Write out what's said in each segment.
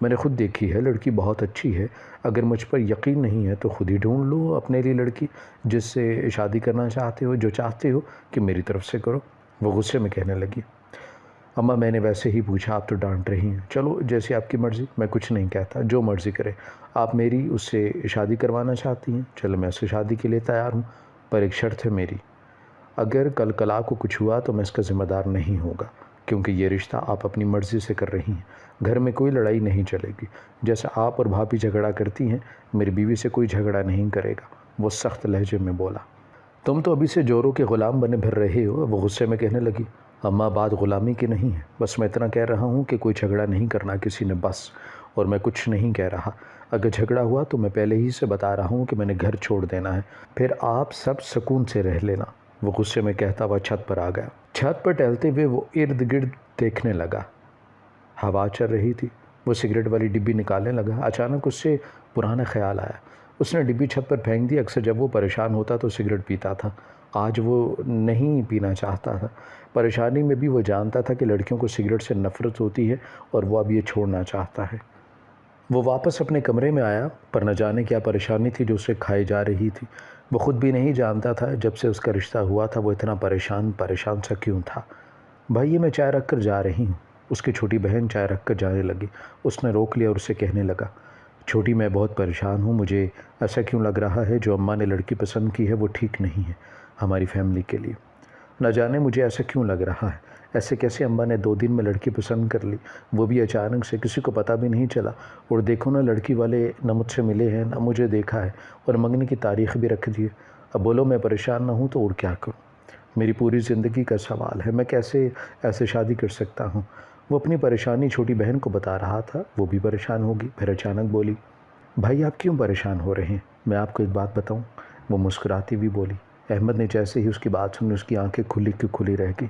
میں نے خود دیکھی ہے، لڑکی بہت اچھی ہے، اگر مجھ پر یقین نہیں ہے تو خود ہی ڈھونڈ لو اپنے لیے لڑکی جس سے شادی کرنا چاہتے ہو، جو چاہتے ہو کہ میری طرف سے کرو۔ وہ غصے میں کہنے لگی، اماں میں نے ویسے ہی پوچھا، آپ تو ڈانٹ رہی ہیں، چلو جیسی آپ کی مرضی، میں کچھ نہیں کہتا، جو مرضی کرے۔ آپ میری اس سے شادی کروانا چاہتی ہیں، چلو میں اس سے شادی کے لیے تیار ہوں، پر ایک شرط ہے میری، اگر کل کو کچھ ہوا تو میں اس کا ذمہ دار نہیں ہوگا، کیونکہ یہ رشتہ آپ اپنی مرضی سے کر رہی ہیں، گھر میں کوئی لڑائی نہیں چلے گی، جیسا آپ اور بھابھی جھگڑا کرتی ہیں میری بیوی سے کوئی جھگڑا نہیں کرے گا۔ وہ سخت لہجے میں بولا، تم تو ابھی سے جوروں کے غلام بنے پھر رہے ہو۔ وہ غصے میں کہنے لگی، اماں بات غلامی کی نہیں ہے، بس میں اتنا کہہ رہا ہوں کہ کوئی جھگڑا نہیں کرنا کسی نے بس، اور میں کچھ نہیں کہہ رہا، اگر جھگڑا ہوا تو میں پہلے ہی سے بتا رہا ہوں کہ میں نے گھر چھوڑ دینا ہے، پھر آپ سب سکون سے رہ لینا۔ وہ غصے میں کہتا ہوا چھت پر آ گیا۔ چھت پر ٹہلتے ہوئے وہ ارد گرد دیکھنے لگا، ہوا چل رہی تھی، وہ سگریٹ والی ڈبی نکالنے لگا۔ اچانک اس سے پرانا خیال آیا، اس نے ڈبی چھت پر پھینک دی۔ اکثر جب وہ پریشان ہوتا تو سگریٹ پیتا تھا، آج وہ نہیں پینا چاہتا تھا۔ پریشانی میں بھی وہ جانتا تھا کہ لڑکیوں کو سگریٹ سے نفرت ہوتی ہے اور وہ اب یہ چھوڑنا چاہتا ہے۔ وہ واپس اپنے کمرے میں آیا، پر نہ جانے کیا پریشانی تھی جو اسے کھائی جا رہی تھی۔ وہ خود بھی نہیں جانتا تھا جب سے اس کا رشتہ ہوا تھا وہ اتنا پریشان سا کیوں تھا۔ بھائی میں چائے رکھ کر جا رہی ہوں۔ اس کی چھوٹی بہن چائے رکھ کر جانے لگی۔ اس نے روک لیا اور اسے کہنے لگا، چھوٹی میں بہت پریشان ہوں، مجھے ایسا کیوں لگ رہا ہے جو اماں نے لڑکی پسند کی ہے وہ ٹھیک نہیں ہے ہماری فیملی کے لیے۔ نہ جانے مجھے ایسا کیوں لگ رہا ہے، ایسے کیسے اماں نے 2 دن میں لڑکی پسند کر لی، وہ بھی اچانک سے، کسی کو پتہ بھی نہیں چلا، اور دیکھو نا لڑکی والے نہ مجھ سے ملے ہیں نہ مجھے دیکھا ہے، اور منگنے کی تاریخ بھی رکھ دی ہے۔ اب بولو میں پریشان نہ ہوں تو اور کیا کروں، میری پوری زندگی کا سوال ہے، میں کیسے ایسے شادی کر سکتا ہوں۔ وہ اپنی پریشانی چھوٹی بہن کو بتا رہا تھا، وہ بھی پریشان ہوگی، پھر اچانک بولی، بھائی آپ کیوں پریشان ہو رہے ہیں، میں آپ کو ایک بات بتاؤں۔ وہ مسکراتی ہوئی بولی۔ احمد نے جیسے ہی اس کی بات سنی اس کی آنکھیں کھلی کی کھلی رہ گئی۔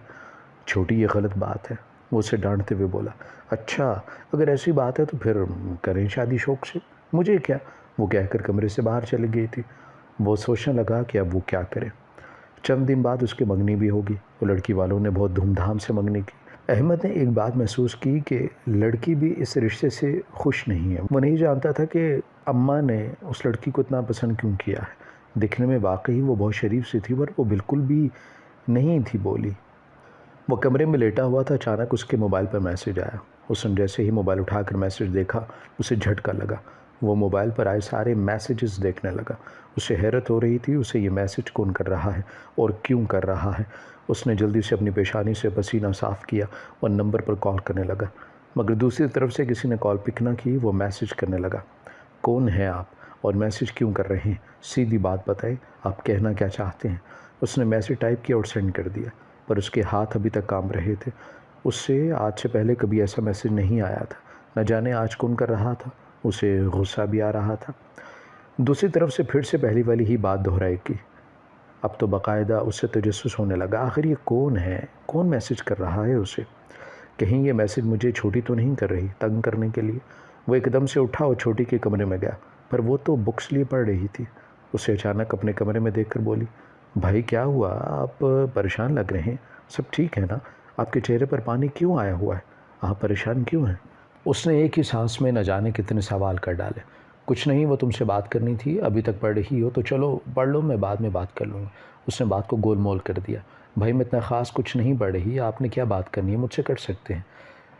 چھوٹی یہ غلط بات ہے، وہ اسے ڈانٹتے ہوئے بولا۔ اچھا اگر ایسی بات ہے تو پھر کریں شادی شوق سے، مجھے کیا، وہ کہہ کر کمرے سے باہر چلی گئی تھی۔ وہ سوچنے لگا کہ اب وہ کیا کرے۔ چند دن بعد اس کی منگنی بھی ہوگی، وہ لڑکی والوں نے بہت دھوم دھام سے منگنی کی۔ احمد نے ایک بات محسوس کی کہ لڑکی بھی اس رشتے سے خوش نہیں ہے۔ وہ نہیں جانتا تھا کہ اماں نے اس لڑکی کو اتنا پسند کیوں کیا ہے۔ دکھنے میں واقعی وہ بہت شریف سی تھی، پر وہ بالکل بھی نہیں تھی بولی۔ وہ کمرے میں لیٹا ہوا تھا، اچانک اس کے موبائل پر میسج آیا۔ اس نے جیسے ہی موبائل اٹھا کر میسج دیکھا اسے جھٹکا لگا۔ وہ موبائل پر آئے سارے میسیجز دیکھنے لگا۔ اسے حیرت ہو رہی تھی اسے یہ میسج کون کر رہا ہے اور کیوں کر رہا ہے۔ اس نے جلدی سے اپنی پیشانی سے پسینہ صاف کیا اور نمبر پر کال کرنے لگا، مگر دوسری طرف سے کسی نے کال پک نہ کی۔ وہ میسج کرنے لگا، کون ہیں آپ اور میسج کیوں کر رہے ہیں، سیدھی بات بتائیں، آپ کہنا کیا چاہتے ہیں۔ اس نے میسج ٹائپ کیا اور سینڈ کر دیا، پر اس کے ہاتھ ابھی تک کانپ رہے تھے۔ اس سے آج سے پہلے کبھی ایسا میسج نہیں آیا تھا، نہ جانے آج کون کر رہا تھا۔ اسے غصہ بھی آ رہا تھا۔ دوسری طرف سے پھر سے پہلی والی ہی بات دہرائی کی۔ اب تو باقاعدہ اس سے تجسس ہونے لگا، آخر یہ کون ہے، کون میسج کر رہا ہے اسے، کہیں یہ میسج مجھے چھوٹی تو نہیں کر رہی تنگ کرنے کے لیے۔ وہ ایک دم سے اٹھا اور چھوٹی کے کمرے میں گیا، پر وہ تو بکس لیے پڑھ رہی تھی۔ اسے اچانک اپنے کمرے میں دیکھ کر بولی، بھائی کیا ہوا، آپ پریشان لگ رہے ہیں، سب ٹھیک ہے نا، آپ کے چہرے پر پانی کیوں آیا ہوا ہے، آپ پریشان کیوں ہیں۔ اس نے ایک ہی سانس میں نہ جانے کتنے سوال کر ڈالے۔ کچھ نہیں، وہ تم سے بات کرنی تھی، ابھی تک پڑھ رہی ہو تو چلو پڑھ لو، میں بعد میں بات کر لوں گا۔ اس نے بات کو گول مول کر دیا، بھائی میں اتنا خاص کچھ نہیں پڑھ رہی، آپ نے کیا بات کرنی ہے مجھ سے کر سکتے ہیں۔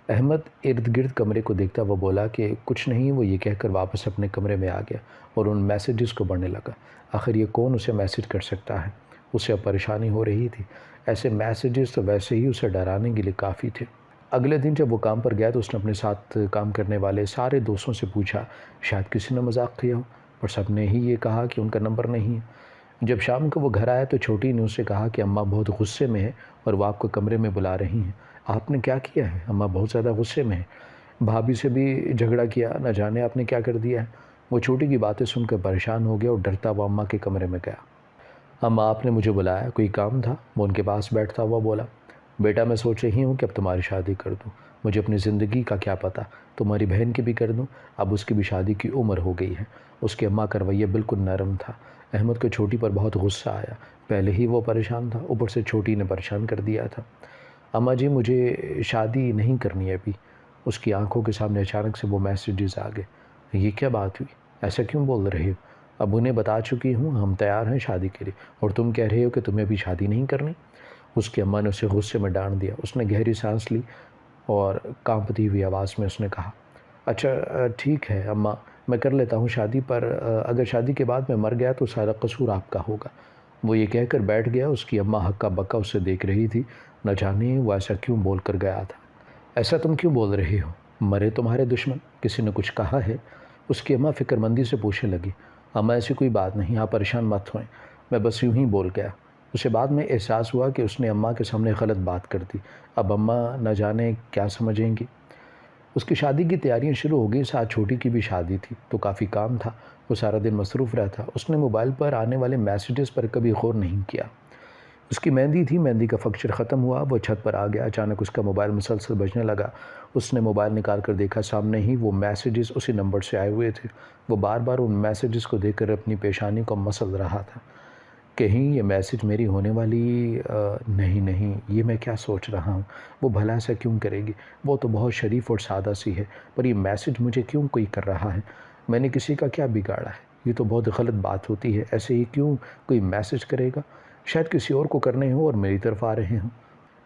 احمد ارد گرد کمرے کو دیکھتا وہ بولا کہ کچھ نہیں، وہ یہ کہہ کر واپس اپنے کمرے میں آ گیا اور ان میسیجز کو پڑھنے لگا۔ آخر یہ کون اسے میسیج کر سکتا ہے، اسے اب پریشانی ہو رہی تھی۔ ایسے میسیجز تو ویسے ہی اسے ڈرانے کے لیے کافی تھے۔ اگلے دن جب وہ کام پر گیا تو اس نے اپنے ساتھ کام کرنے والے سارے دوستوں سے پوچھا، شاید کسی نے مذاق کیا ہو، پر سب نے ہی یہ کہا کہ ان کا نمبر نہیں ہے۔ جب شام کو وہ گھر آیا تو چھوٹی نے اسے کہا کہ اماں بہت غصے میں ہے اور وہ آپ کو کمرے میں بلا رہی ہیں۔ آپ نے کیا کیا ہے، اماں بہت زیادہ غصے میں ہے، بھابھی سے بھی جھگڑا کیا، نہ جانے آپ نے کیا کر دیا ہے۔ وہ چھوٹی کی باتیں سن کر پریشان ہو گیا اور ڈرتا ہوا اماں کے کمرے میں گیا۔ اماں آپ نے مجھے بلایا، کوئی کام تھا؟ وہ ان کے پاس بیٹھتا ہوا بولا، بیٹا میں سوچ رہی ہوں کہ اب تمہاری شادی کر دوں، مجھے اپنی زندگی کا کیا پتہ، تمہاری بہن کی بھی کر دوں، اب اس کی بھی شادی کی عمر ہو گئی ہے۔ اس کے اماں کا رویہ بالکل نرم تھا۔ احمد کو چھوٹی پر بہت غصہ آیا، پہلے ہی وہ پریشان تھا، اوپر سے چھوٹی نے پریشان کر دیا تھا۔ اماں جی مجھے شادی نہیں کرنی ہے ابھی، اس کی آنکھوں کے سامنے اچانک سے وہ میسیجز آ گئے۔ یہ کیا بات ہوئی؟ ایسا کیوں بول رہے ہو؟ اب انہیں بتا چکی ہوں ہم تیار ہیں شادی کے لیے، اور تم کہہ رہے ہو کہ تمہیں ابھی شادی نہیں کرنی۔ اس کی اماں نے اسے غصے میں ڈانٹ دیا۔ اس نے گہری سانس لی اور کانپتی ہوئی آواز میں اس نے کہا، اچھا ٹھیک ہے اماں، میں کر لیتا ہوں شادی، پر اگر شادی کے بعد میں مر گیا تو سارا قصور آپ کا ہوگا۔ وہ یہ کہہ کر بیٹھ گیا۔ اس کی اماں ہکا بکا اسے دیکھ رہی تھی، نہ جانے وہ ایسا کیوں بول کر گیا تھا۔ ایسا تم کیوں بول رہے ہو؟ مرے تمہارے دشمن، کسی نے کچھ کہا ہے؟ اس کی اماں فکر مندی سے پوچھنے لگی۔ اماں ایسی کوئی بات نہیں، آپ پریشان مت ہوئیں، میں بس یوں ہی بول گیا۔ اسے بعد میں احساس ہوا کہ اس نے اماں کے سامنے غلط بات کر دی، اب اماں نہ جانے کیا سمجھیں گی۔ اس کی شادی کی تیاریاں شروع ہو گئی۔ ساتھ چھوٹی کی بھی شادی تھی تو کافی کام تھا، وہ سارا دن مصروف رہتا۔ اس نے موبائل پر آنے والے میسیجز پر کبھی غور نہیں کیا۔ اس کی مہندی تھی، مہندی کا فنکشن ختم ہوا، وہ چھت پر آ گیا۔ اچانک اس کا موبائل مسلسل بجنے لگا۔ اس نے موبائل نکال کر دیکھا، سامنے ہی وہ میسیجز اسی نمبر سے آئے ہوئے تھے۔ وہ بار بار ان میسیجز کو دیکھ کر اپنی پیشانی کو مسل رہا تھا۔ کہیں یہ میسیج میری ہونے والی نہیں، یہ میں کیا سوچ رہا ہوں، وہ بھلا ایسا کیوں کرے گی؟ وہ تو بہت شریف اور سادہ سی ہے، پر یہ میسیج مجھے کیوں کوئی کر رہا ہے؟ میں نے کسی کا کیا بگاڑا ہے؟ یہ تو بہت غلط بات ہوتی ہے، ایسے ہی کیوں کوئی میسیج کرے گا؟ شاید کسی اور کو کرنے ہوں اور میری طرف آ رہے ہوں۔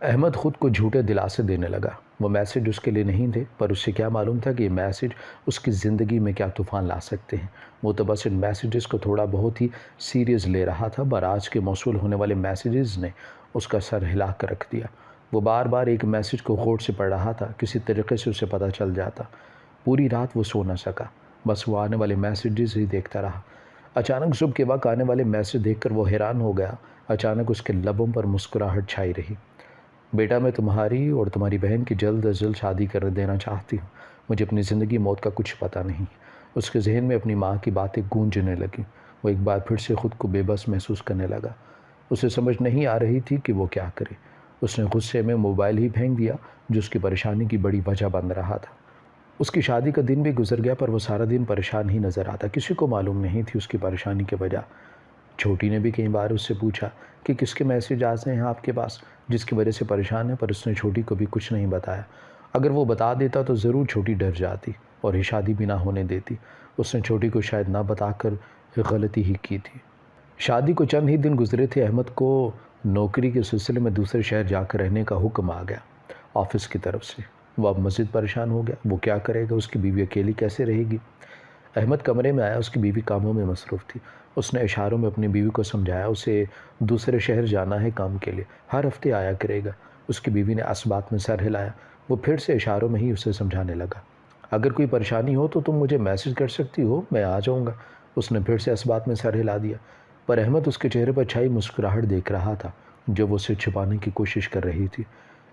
احمد خود کو جھوٹے دلاسے دینے لگا۔ وہ میسیج اس کے لیے نہیں تھے، پر اسے کیا معلوم تھا کہ یہ میسیج اس کی زندگی میں کیا طوفان لا سکتے ہیں۔ وہ تو بس ان میسیجز کو تھوڑا بہت ہی سیریس لے رہا تھا، پر آج کے موصول ہونے والے میسیجز نے اس کا سر ہلا کر رکھ دیا۔ وہ بار بار ایک میسیج کو غور سے پڑھ رہا تھا، کسی طریقے سے اسے پتہ چل جاتا۔ پوری رات وہ سو نہ سکا، بس وہ آنے والے میسیجز ہی دیکھتا رہا۔ اچانک صبح کے وقت آنے والے میسیج دیکھ کر وہ حیران ہو گیا۔ اچانک اس کے لبوں پر مسکراہٹ چھائی رہی۔ بیٹا، میں تمہاری اور تمہاری بہن کی جلد از جلد شادی کر دینا چاہتی ہوں۔ مجھے اپنی زندگی موت کا کچھ پتہ نہیں۔ اس کے ذہن میں اپنی ماں کی باتیں گونجنے لگیں۔ وہ ایک بار پھر سے خود کو بے بس محسوس کرنے لگا۔ اسے سمجھ نہیں آ رہی تھی کہ وہ کیا کرے۔ اس نے غصے میں موبائل ہی پھینک دیا، جو اس کی پریشانی کی بڑی وجہ بن رہا تھا۔ اس کی شادی کا دن بھی گزر گیا، پر وہ سارا دن پریشان ہی نظر آتا۔ کسی کو معلوم نہیں تھی اس کی پریشانی کی وجہ۔ چھوٹی نے بھی کئی بار اس سے پوچھا کہ کس کے میسیج آتے ہیں آپ کے پاس، جس کی وجہ سے پریشان ہے، پر اس نے چھوٹی کو بھی کچھ نہیں بتایا۔ اگر وہ بتا دیتا تو ضرور چھوٹی ڈر جاتی اور یہ شادی بھی نہ ہونے دیتی۔ اس نے چھوٹی کو شاید نہ بتا کر غلطی ہی کی تھی۔ شادی کو چند ہی دن گزرے تھے، احمد کو نوکری کے سلسلے میں دوسرے شہر جا کر رہنے کا حکم آ گیا آفس کی طرف سے۔ وہ اب مزید پریشان ہو گیا۔ وہ کیا کرے گا؟ اس کی بیوی اکیلی کیسے رہے گی؟ احمد کمرے میں آیا، اس کی بیوی کاموں میں مصروف تھی۔ اس نے اشاروں میں اپنی بیوی کو سمجھایا اسے دوسرے شہر جانا ہے کام کے لیے، ہر ہفتے آیا کرے گا۔ اس کی بیوی نے اس بات میں سر ہلایا۔ وہ پھر سے اشاروں میں ہی اسے سمجھانے لگا۔ اگر کوئی پریشانی ہو تو تم مجھے میسیج کر سکتی ہو، میں آ جاؤں گا۔ اس نے پھر سے اس بات میں سر ہلا دیا، پر احمد اس کے چہرے پر چھائی مسکراہٹ دیکھ رہا تھا جو وہ اسے چھپانے کی کوشش کر رہی تھی۔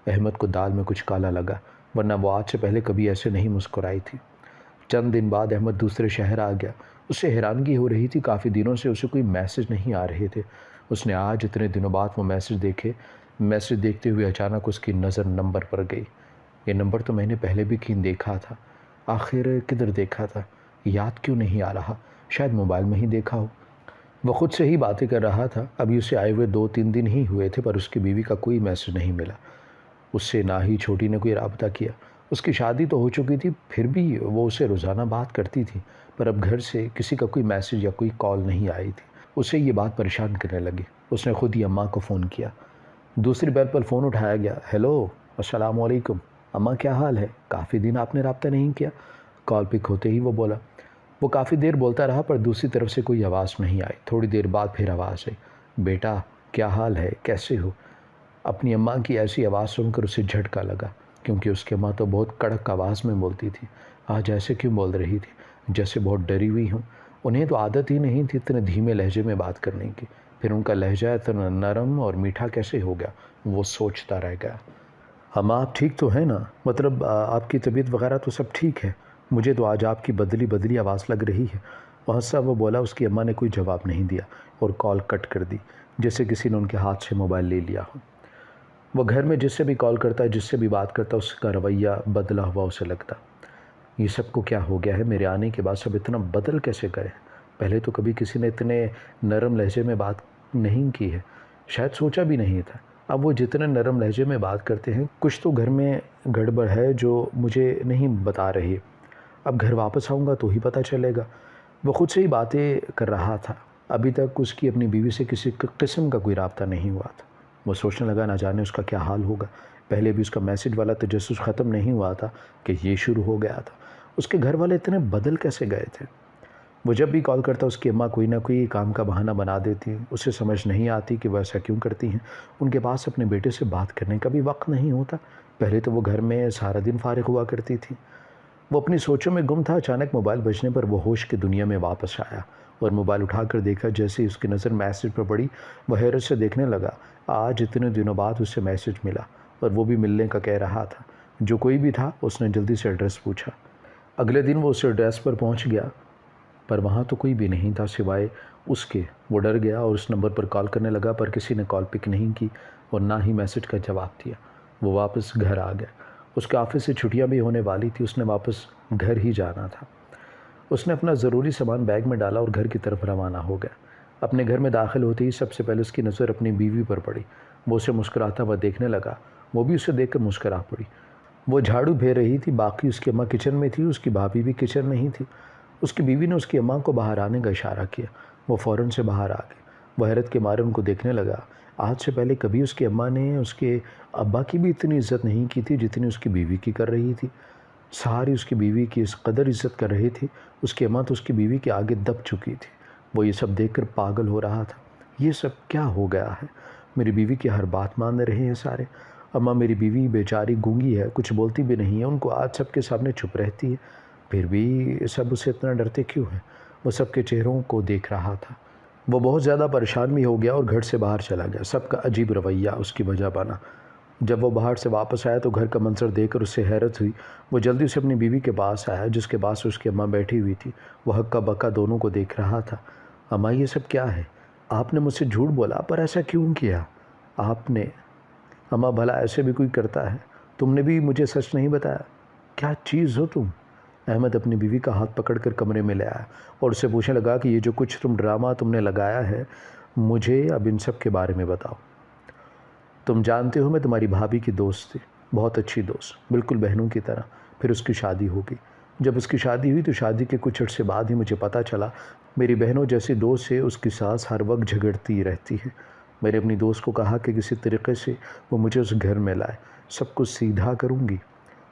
احمد کو دال میں کچھ کالا لگا، ورنہ وہ آج سے پہلے کبھی ایسے نہیں مسکرائی تھی۔ چند دن بعد احمد دوسرے شہر آ گیا۔ اسے حیرانگی ہو رہی تھی، کافی دنوں سے اسے کوئی میسیج نہیں آ رہے تھے۔ اس نے آج اتنے دنوں بعد وہ میسیج دیکھے۔ میسیج دیکھتے ہوئے اچانک اس کی نظر نمبر پر گئی۔ یہ نمبر تو میں نے پہلے بھی کہیں دیکھا تھا، آخر کدھر دیکھا تھا؟ یاد کیوں نہیں آ رہا؟ شاید موبائل میں ہی دیکھا ہو۔ وہ خود سے ہی باتیں کر رہا تھا۔ ابھی اسے آئے ہوئے 2-3 دن ہی ہوئے تھے، پر اس کی بیوی کا کوئی میسیج نہیں ملا۔ اس سے نہ ہی چھوٹی نے کوئی رابطہ کیا۔ اس کی شادی تو ہو چکی تھی، پھر بھی وہ اسے روزانہ بات کرتی تھی، پر اب گھر سے کسی کا کوئی میسیج یا کوئی کال نہیں آئی تھی۔ اسے یہ بات پریشان کرنے لگی۔ اس نے خود ہی اماں کو فون کیا۔ دوسری بیل پر فون اٹھایا گیا۔ ہیلو، السلام علیکم اماں، کیا حال ہے؟ کافی دن آپ نے رابطہ نہیں کیا۔ کال پک ہوتے ہی وہ بولا۔ وہ کافی دیر بولتا رہا، پر دوسری طرف سے کوئی آواز نہیں آئی۔ تھوڑی دیر بعد پھر آواز آئی۔ بیٹا، کیا حال ہے؟ کیسے ہو؟ اپنی اماں کی ایسی آواز سن کر اسے جھٹکا لگا، کیونکہ اس کی اماں تو بہت کڑک آواز میں بولتی تھی۔ آج ایسے کیوں بول رہی تھی؟ جیسے بہت ڈری ہوئی ہوں۔ انہیں تو عادت ہی نہیں تھی اتنے دھیمے لہجے میں بات کرنے کی، پھر ان کا لہجہ اتنا نرم اور میٹھا کیسے ہو گیا؟ وہ سوچتا رہ گیا۔ اماں، آپ ٹھیک تو ہیں نا؟ مطلب آپ کی طبیعت وغیرہ تو سب ٹھیک ہے؟ مجھے تو آج آپ کی بدلی آواز لگ رہی ہے۔ بہت سا وہ بولا۔ اس کی اماں نے کوئی جواب نہیں دیا اور کال کٹ کر دی، جیسے کسی نے ان کے ہاتھ سے موبائل لے لیا ہو۔ وہ گھر میں جس سے بھی کال کرتا، جس سے بھی بات کرتا، اس کا رویہ بدلا ہوا اسے لگتا۔ یہ سب کو کیا ہو گیا ہے؟ میرے آنے کے بعد سب اتنا بدل کیسے گئے؟ پہلے تو کبھی کسی نے اتنے نرم لہجے میں بات نہیں کی ہے، شاید سوچا بھی نہیں تھا۔ اب وہ جتنے نرم لہجے میں بات کرتے ہیں، کچھ تو گھر میں گڑبڑ ہے جو مجھے نہیں بتا رہے۔ اب گھر واپس آؤں گا تو ہی پتہ چلے گا۔ وہ خود سے ہی باتیں کر رہا تھا۔ ابھی تک اس کی اپنی بیوی سے کسی قسم کا کوئی رابطہ نہیں ہوا تھا۔ وہ سوچنے لگا نہ جانے اس کا کیا حال ہوگا۔ پہلے بھی اس کا میسج والا تجسس ختم نہیں ہوا تھا کہ یہ شروع ہو گیا تھا۔ اس کے گھر والے اتنے بدل کیسے گئے تھے؟ وہ جب بھی کال کرتا اس کی اماں کوئی نہ کوئی کام کا بہانہ بنا دیتی۔ اسے سمجھ نہیں آتی کہ وہ ایسا کیوں کرتی ہیں۔ ان کے پاس اپنے بیٹے سے بات کرنے کا بھی وقت نہیں ہوتا۔ پہلے تو وہ گھر میں سارا دن فارغ ہوا کرتی تھی۔ وہ اپنی سوچوں میں گم تھا۔ اچانک موبائل بجنے پر وہ ہوش کی دنیا میں واپس آیا اور موبائل اٹھا کر دیکھا۔ جیسے ہی اس کی نظر میسج پر پڑی، وہ حیرت سے دیکھنے لگا۔ آج اتنے دنوں بعد اسے میسج ملا اور وہ بھی ملنے کا کہہ رہا تھا۔ جو کوئی بھی تھا اس نے جلدی سے ایڈریس پوچھا۔ اگلے دن وہ اس ایڈریس پر پہنچ گیا، پر وہاں تو کوئی بھی نہیں تھا سوائے اس کے۔ وہ ڈر گیا اور اس نمبر پر کال کرنے لگا، پر کسی نے کال پک نہیں کی اور نہ ہی میسج کا جواب دیا۔ وہ واپس گھر آ گیا۔ اس کے آفس سے چھٹیاں بھی ہونے والی تھی۔ اس نے واپس گھر ہی جانا تھا۔ اس نے اپنا ضروری سامان بیگ میں ڈالا اور گھر کی طرف روانہ ہو گیا۔ اپنے گھر میں داخل ہوتے ہی سب سے پہلے اس کی نظر اپنی بیوی پر پڑی۔ وہ اسے مسکراتا ہوا دیکھنے لگا۔ وہ بھی اسے دیکھ کر مسکرا پڑی۔ وہ جھاڑو پھیر رہی تھی، باقی اس کی اماں کچن میں تھی، اس کی بھابھی بھی کچن میں ہی تھی۔ اس کی بیوی نے اس کی اماں کو باہر آنے کا اشارہ کیا۔ وہ فوراً سے باہر آ گئی۔ وہ حیرت کے مارے ان کو دیکھنے لگا۔ آج سے پہلے کبھی اس کی اماں نے اس کے ابا کی بھی اتنی عزت نہیں کی تھی جتنی اس کی بیوی کی کر رہی تھی۔ ساری اس کی بیوی کی اس قدر عزت کر رہی تھی۔ اس کی اماں تو اس کی بیوی کے آگے دب چکی تھی۔ وہ یہ سب دیکھ کر پاگل ہو رہا تھا۔ یہ سب کیا ہو گیا ہے؟ میری بیوی کی ہر بات مان رہے ہیں سارے۔ اماں میری بیوی بیچاری گونگی ہے، کچھ بولتی بھی نہیں ہے۔ ان کو آج سب کے سامنے چپ رہتی ہے، پھر بھی سب اسے اتنا ڈرتے کیوں ہیں؟ وہ سب کے چہروں کو دیکھ رہا تھا۔ وہ بہت زیادہ پریشان بھی ہو گیا اور گھر سے باہر چلا گیا۔ سب کا عجیب رویہ اس کی وجہ بنا۔ جب وہ باہر سے واپس آیا تو گھر کا منظر دیکھ کر اسے حیرت ہوئی۔ وہ جلدی سے اپنی بیوی کے پاس آیا جس کے پاس اس کی اماں بیٹھی ہوئی تھی۔ وہ ہکا بکا دونوں کو دیکھ رہا تھا۔ اماں یہ سب کیا ہے؟ آپ نے مجھ سے جھوٹ بولا، پر ایسا کیوں کیا آپ نے؟ اماں بھلا ایسے بھی کوئی کرتا ہے؟ تم نے بھی مجھے سچ نہیں بتایا۔ کیا چیز ہو تم؟ احمد اپنی بیوی کا ہاتھ پکڑ کر کمرے میں لے آیا اور اسے پوچھنے لگا کہ یہ جو کچھ ڈرامہ تم نے لگایا ہے، مجھے اب ان سب کے بارے میں بتاؤ۔ تم جانتے ہو میں تمہاری بھابھی کی دوست تھی، بہت اچھی دوست، بالکل بہنوں کی طرح۔ پھر اس کی شادی ہو گئی۔ جب اس کی شادی ہوئی تو شادی کے کچھ عرصے بعد ہی مجھے پتہ چلا میری بہنوں جیسی دوست سے اس کی ساس ہر وقت جھگڑتی رہتی ہے۔ میں نے اپنی دوست کو کہا کہ کسی طریقے سے وہ مجھے اس گھر میں لائے، سب کچھ سیدھا کروں گی۔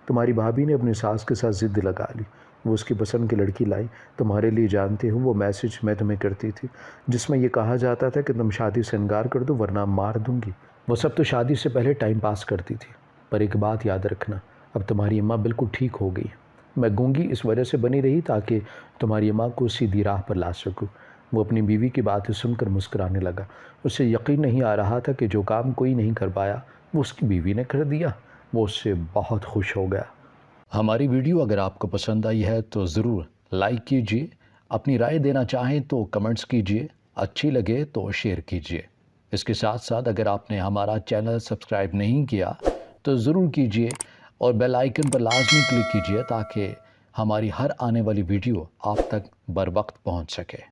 تمہاری بھابھی نے اپنی ساس کے ساتھ ضد لگا لی۔ وہ اس کی پسند کی لڑکی لائی۔ تمہارے لیے جانتے ہو وہ میسج میں تمہیں کرتی تھی جس میں یہ کہا جاتا تھا کہ تم شادی سے انکار کر دو ورنہ مار دوں گی۔ وہ سب تو شادی سے پہلے ٹائم پاس کرتی تھی، پر ایک بات یاد رکھنا، اب تمہاری اماں بالکل ٹھیک ہو گئی۔ میں گونگی اس وجہ سے بنی رہی تاکہ تمہاری اماں کو سیدھی راہ پر لا سکوں۔ وہ اپنی بیوی کی باتیں سن کر مسکرانے لگا۔ اسے یقین نہیں آ رہا تھا کہ جو کام کوئی نہیں کر پایا وہ اس کی بیوی نے کر دیا۔ وہ اس سے بہت خوش ہو گیا۔ ہماری ویڈیو اگر آپ کو پسند آئی ہے تو ضرور لائک کیجیے، اپنی رائے دینا چاہیں تو کمنٹس کیجیے، اچھی لگے تو شیئر کیجیے۔ اس کے ساتھ ساتھ اگر آپ نے ہمارا چینل سبسکرائب نہیں کیا تو ضرور کیجیے اور بیل آئیکن پر لازمی کلک کیجیے تاکہ ہماری ہر آنے والی ویڈیو آپ تک بر وقت پہنچ سکے۔